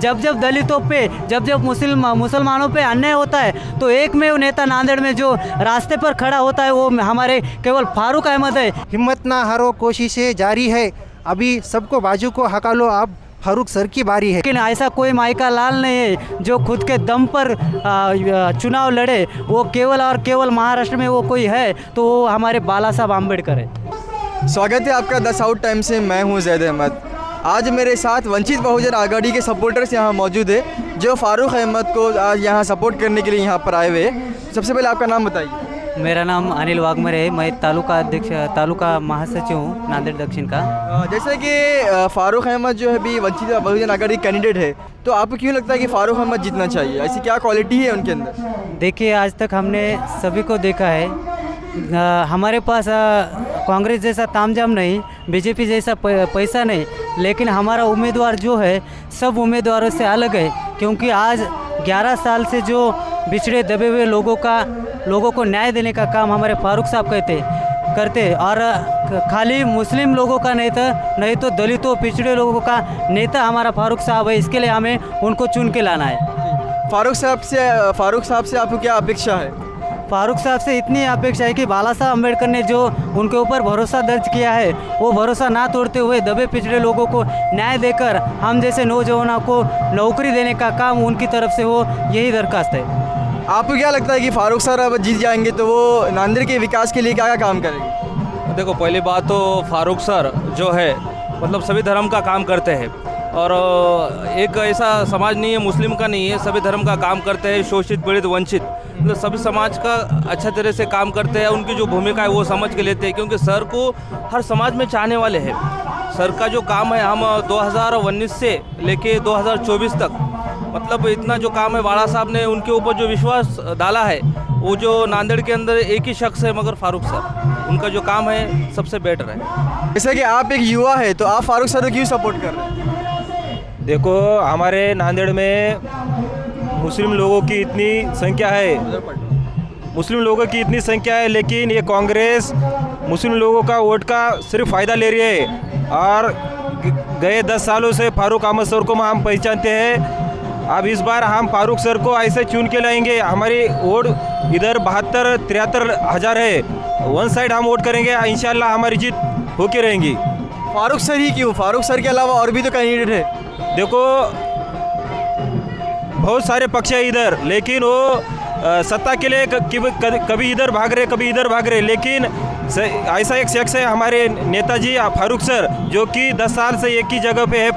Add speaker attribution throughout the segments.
Speaker 1: जब जब दलितों पे, जब जब मुसलमानों पे अन्याय होता है तो एकमेव नेता नांदेड़ में जो रास्ते पर खड़ा होता है वो हमारे केवल फारूक अहमद है।
Speaker 2: हिम्मत ना हारो, कोशिशें जारी है, अभी सबको बाजू को हका लो, अब फारूक सर की बारी है।
Speaker 1: लेकिन ऐसा कोई माइका लाल नहीं है जो खुद के दम पर चुनाव लड़े। वो केवल और केवल महाराष्ट्र में वो कोई है तो वो हमारे बाला साहब आम्बेडकर है।
Speaker 3: स्वागत है आपका 10 आउट टाइम से। मैं हूं जैद अहमद। आज मेरे साथ वंचित बहुजन आघाड़ी के सपोर्टर्स यहाँ मौजूद है जो फारूक अहमद को आज यहाँ सपोर्ट करने के लिए यहाँ पर आए हुए हैं। सबसे पहले आपका नाम बताइए।
Speaker 1: मेरा नाम अनिल वाघमरे है, मैं तालुका महासचिव हूँ नांदेड़ दक्षिण का।
Speaker 3: जैसे कि फारूक अहमद जो है अभी वंचित बहुजन आघाड़ी कैंडिडेट है, तो आपको क्यों लगता है कि फारूक अहमद जीतना चाहिए? ऐसी क्या क्वालिटी है उनके अंदर?
Speaker 1: देखिए, आज तक हमने सभी को देखा है, हमारे पास कांग्रेस जैसा तामझाम नहीं, बीजेपी जैसा पैसा नहीं, लेकिन हमारा उम्मीदवार जो है सब उम्मीदवारों से अलग है। क्योंकि आज 11 साल से जो बिछड़े दबे हुए लोगों को न्याय देने का काम हमारे फारूक साहब करते और खाली मुस्लिम लोगों का नहीं तो दलितों पिछड़े लोगों का नेता हमारा फारूक साहब है। इसके लिए हमें उनको चुन के लाना है।
Speaker 3: फारूक साहब से आपको क्या अपेक्षा है?
Speaker 1: फारूक साहब से इतनी अपेक्षा है कि बाला साहब अम्बेडकर ने जो उनके ऊपर भरोसा दर्ज किया है वो भरोसा ना तोड़ते हुए दबे पिछड़े लोगों को न्याय देकर हम जैसे नौजवानों को नौकरी देने का काम उनकी तरफ से हो, यही दरखास्त है।
Speaker 3: आपको क्या लगता है कि फारूक सर अब जीत जाएंगे तो वो नांदेड़ के विकास के लिए क्या क्या काम करेंगे?
Speaker 4: देखो, पहली बात तो फारूक सर जो है मतलब सभी धर्म का काम करते हैं और एक ऐसा समाज नहीं है, मुस्लिम का नहीं है, सभी धर्म का काम करते हैं। शोषित, पीड़ित, वंचित, मतलब सभी समाज का अच्छा तरह से काम करते हैं। उनकी जो भूमिका है वो समझ के लेते हैं, क्योंकि सर को हर समाज में चाहने वाले हैं। सर का जो काम है, हम 2019 से लेके 2024 तक मतलब इतना जो काम है, बाला साहब ने उनके ऊपर जो विश्वास डाला है, वो जो नांदेड़ के अंदर एक ही शख्स है मगर फारूक सर, उनका जो काम है सबसे बेटर है।
Speaker 3: जैसे कि आप एक युवा है तो आप फारूक सर को क्यों सपोर्ट कर रहे हैं?
Speaker 5: देखो, हमारे नांदेड़ में मुस्लिम लोगों की इतनी संख्या है, लेकिन ये कांग्रेस मुस्लिम लोगों का वोट का सिर्फ फ़ायदा ले रही है। और गए 10 सालों से फारूक अहमद सर को हम पहचानते हैं। अब इस बार हम फारूक सर को ऐसे चुन के लाएंगे। हमारी वोट इधर 72-73 हज़ार है, वन साइड हम वोट करेंगे, इंशाल्लाह हमारी जीत होके रहेंगी।
Speaker 3: फारूक सर ही क्यों? फारूक सर के अलावा और भी तो कैंडिडेट है।
Speaker 5: देखो, बहुत सारे पक्ष है इधर, लेकिन वो सत्ता के लिए कभी इधर भाग रहे, कभी इधर भाग रहे। लेकिन ऐसा एक शख्स है हमारे नेताजी फारूक सर, जो कि 10 साल से एक ही जगह पे है,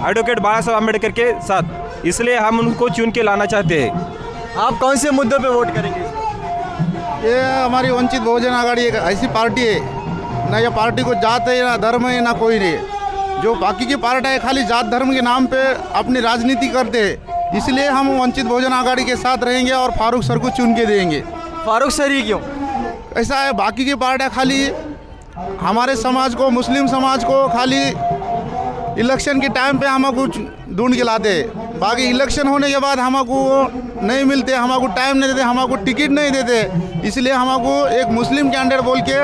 Speaker 5: एडवोकेट बाला साहब अम्बेडकर के साथ, इसलिए हम उनको चुन के लाना चाहते हैं।
Speaker 3: आप कौन से मुद्दों पे वोट करेंगे?
Speaker 6: ये हमारी वंचित बहुजन आघाड़ी एक ऐसी पार्टी है, ना ये पार्टी को जात है, ना धर्म है, ना कोई नहीं है। जो बाकी की पार्टी है खाली जात धर्म के नाम पे अपनी राजनीति करते हैं, इसलिए हम वंचित बहुजन आघाड़ी के साथ रहेंगे और फारूक सर को चुन के देंगे।
Speaker 3: फारूक सर ही क्यों?
Speaker 6: ऐसा है, बाकी की पार्टियाँ खाली हमारे समाज को, मुस्लिम समाज को खाली इलेक्शन के टाइम पे हमको ढूंढ के लाते हैं, बाकी इलेक्शन होने के बाद हमको नहीं मिलते, हमको टाइम नहीं देते, हमको टिकट नहीं देते। इसलिए हमको एक मुस्लिम कैंडिडेट बोल के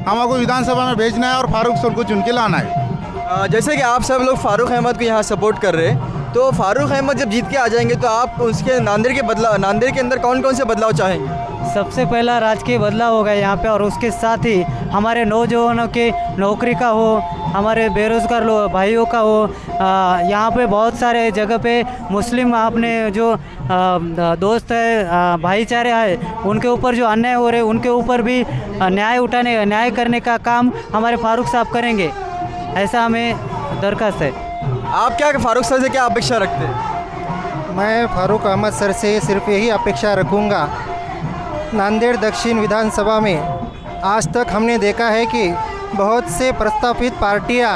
Speaker 6: हमको विधानसभा में भेजना है और फारूक सर को चुन के लाना है।
Speaker 3: जैसे कि आप सब लोग फारूक अहमद को यहाँ सपोर्ट कर रहे हैं, तो फारूक अहमद जब जीत के आ जाएंगे तो आप उसके नांदेड़ के अंदर कौन कौन से बदलाव चाहेंगे?
Speaker 1: सबसे पहला राजकीय बदलाव होगा यहाँ पे, और उसके साथ ही हमारे नौजवानों के नौकरी का हो, हमारे बेरोज़गार भाइयों का हो। यहाँ पे बहुत सारे जगह पे मुस्लिम अपने जो दोस्त है, भाईचारे है, उनके ऊपर जो अन्याय हो रहे उनके ऊपर भी न्याय करने का काम हमारे फारूक साहब करेंगे, ऐसा हमें दरखास्त है।
Speaker 3: आप क्या फारूक सर से क्या अपेक्षा रखते हैं?
Speaker 2: मैं फारूक अहमद सर से सिर्फ यही अपेक्षा रखूँगा, नांदेड़ दक्षिण विधानसभा में आज तक हमने देखा है कि बहुत से प्रस्तावित पार्टियां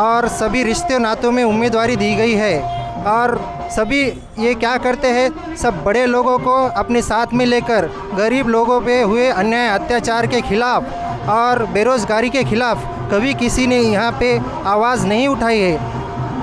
Speaker 2: और सभी रिश्ते नातों में उम्मीदवारी दी गई है, और सभी ये क्या करते हैं, सब बड़े लोगों को अपने साथ में लेकर गरीब लोगों पे हुए अन्याय अत्याचार के खिलाफ़ और बेरोज़गारी के खिलाफ़ कभी किसी ने यहाँ पे आवाज़ नहीं उठाई है।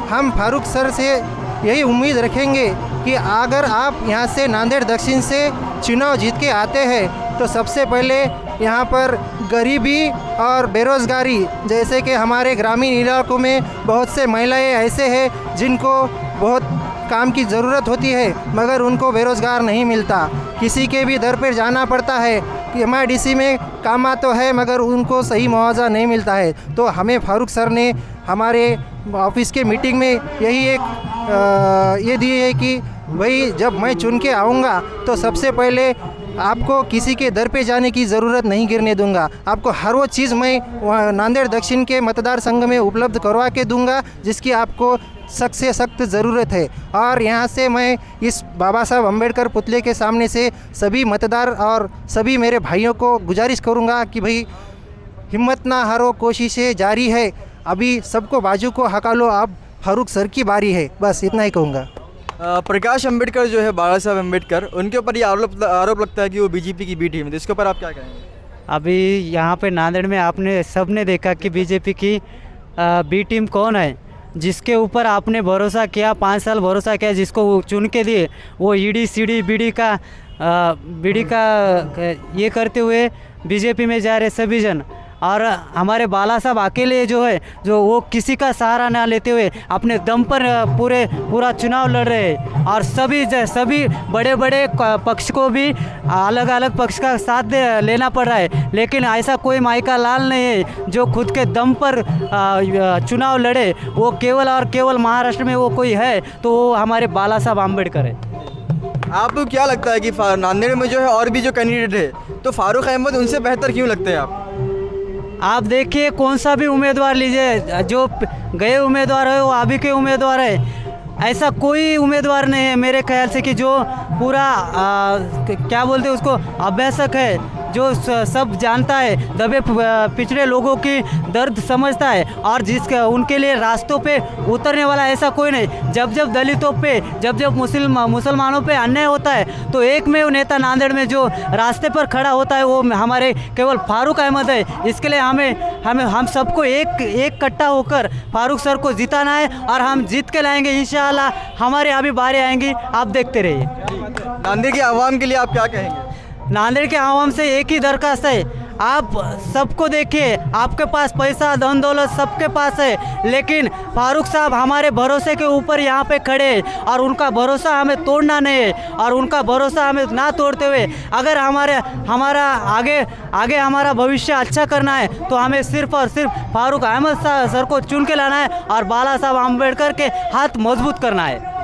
Speaker 2: हम फारूक सर से यही उम्मीद रखेंगे कि अगर आप यहाँ से नांदेड़ दक्षिण से चुनाव जीत के आते हैं तो सबसे पहले यहाँ पर गरीबी और बेरोज़गारी, जैसे कि हमारे ग्रामीण इलाकों में बहुत से महिलाएं ऐसे हैं जिनको बहुत काम की ज़रूरत होती है, मगर उनको बेरोज़गार नहीं मिलता। किसी के भी दर पर जाना पड़ता है कि MIDC में काम तो है मगर उनको सही मुआवजा नहीं मिलता है। तो हमें फारूक सर ने हमारे ऑफिस के मीटिंग में यही एक ये दिए है कि भाई जब मैं चुन के आऊँगा तो सबसे पहले आपको किसी के दर पे जाने की ज़रूरत नहीं गिरने दूंगा। आपको हर वो चीज़ मैं नांदेड़ दक्षिण के मतदार संघ में उपलब्ध करवा के दूंगा जिसकी आपको सख्त से सख्त ज़रूरत है। और यहाँ से मैं इस बाबा साहब अम्बेडकर पुतले के सामने से सभी मतदार और सभी मेरे भाइयों को गुजारिश करूँगा कि भाई हिम्मत ना हारो, कोशिशें जारी है, अभी सबको बाजू को हका लो, अब फारूक सर की बारी है। बस इतना ही कहूँगा।
Speaker 3: प्रकाश अंबेडकर जो है, बाबा साहब अंबेडकर, उनके ऊपर ये आरोप लगता है कि वो बीजेपी की बी टीम है, तो इसके ऊपर आप क्या कहेंगे?
Speaker 1: अभी यहाँ पे नांदेड़ में आपने सबने देखा कि बीजेपी की बी टीम कौन है, जिसके ऊपर आपने भरोसा किया, 5 साल भरोसा किया, जिसको वो चुन के दिए, वो ईडी सीडी बीडी का ये करते हुए बीजेपी में जा रहे सभी जन। और हमारे बाला साहब अकेले जो है, जो वो किसी का सहारा ना लेते हुए अपने दम पर पूरा चुनाव लड़ रहे हैं। और सभी बड़े बड़े पक्ष को भी अलग अलग पक्ष का साथ लेना पड़ रहा है, लेकिन ऐसा कोई माइका लाल नहीं है जो खुद के दम पर चुनाव लड़े। वो केवल और केवल महाराष्ट्र में वो कोई है तो वो हमारे बाला साहब आम्बेडकर है।
Speaker 3: आपको क्या लगता है कि नांदेड़ में जो है और भी जो कैंडिडेट है, तो फारूक अहमद उनसे बेहतर क्यों लगते हैं आप?
Speaker 1: आप देखिए कौन सा भी उम्मीदवार लीजिए, जो गए उम्मीदवार है वो अभी के उम्मीदवार है। ऐसा कोई उम्मीदवार नहीं है मेरे ख्याल से कि जो पूरा क्या बोलते हैं उसको अभ्यासक है, जो सब जानता है, दबे पिछड़े लोगों की दर्द समझता है और जिसका उनके लिए रास्तों पे उतरने वाला ऐसा कोई नहीं। जब दलितों पे, जब मुसलमानों पे अन्याय होता है तो एक में नेता नांदेड़ में जो रास्ते पर खड़ा होता है वो हमारे केवल फारूक अहमद है। इसके लिए हम सबको एक कट्टा होकर फारूक सर को जिताना है और हम जीत के लाएंगे इंशाअल्लाह। हमारे अभी बारी आएंगी, आप देखते रहिए।
Speaker 3: नांदेड़ के आवाम के लिए आप क्या कहेंगे?
Speaker 1: नांदेड़ के आवाम से एक ही दरख्वास्त है, आप सबको देखिए, आपके पास पैसा धन दौलत सबके पास है, लेकिन फारूक साहब हमारे भरोसे के ऊपर यहाँ पे खड़े हैं और उनका भरोसा हमें तोड़ना नहीं है। और उनका भरोसा हमें ना तोड़ते हुए अगर हमारा आगे हमारा भविष्य अच्छा करना है तो हमें सिर्फ और सिर्फ फारूक अहमद सर को चुन के लाना है और बाला साहब आम्बेडकर के हाथ मजबूत करना है।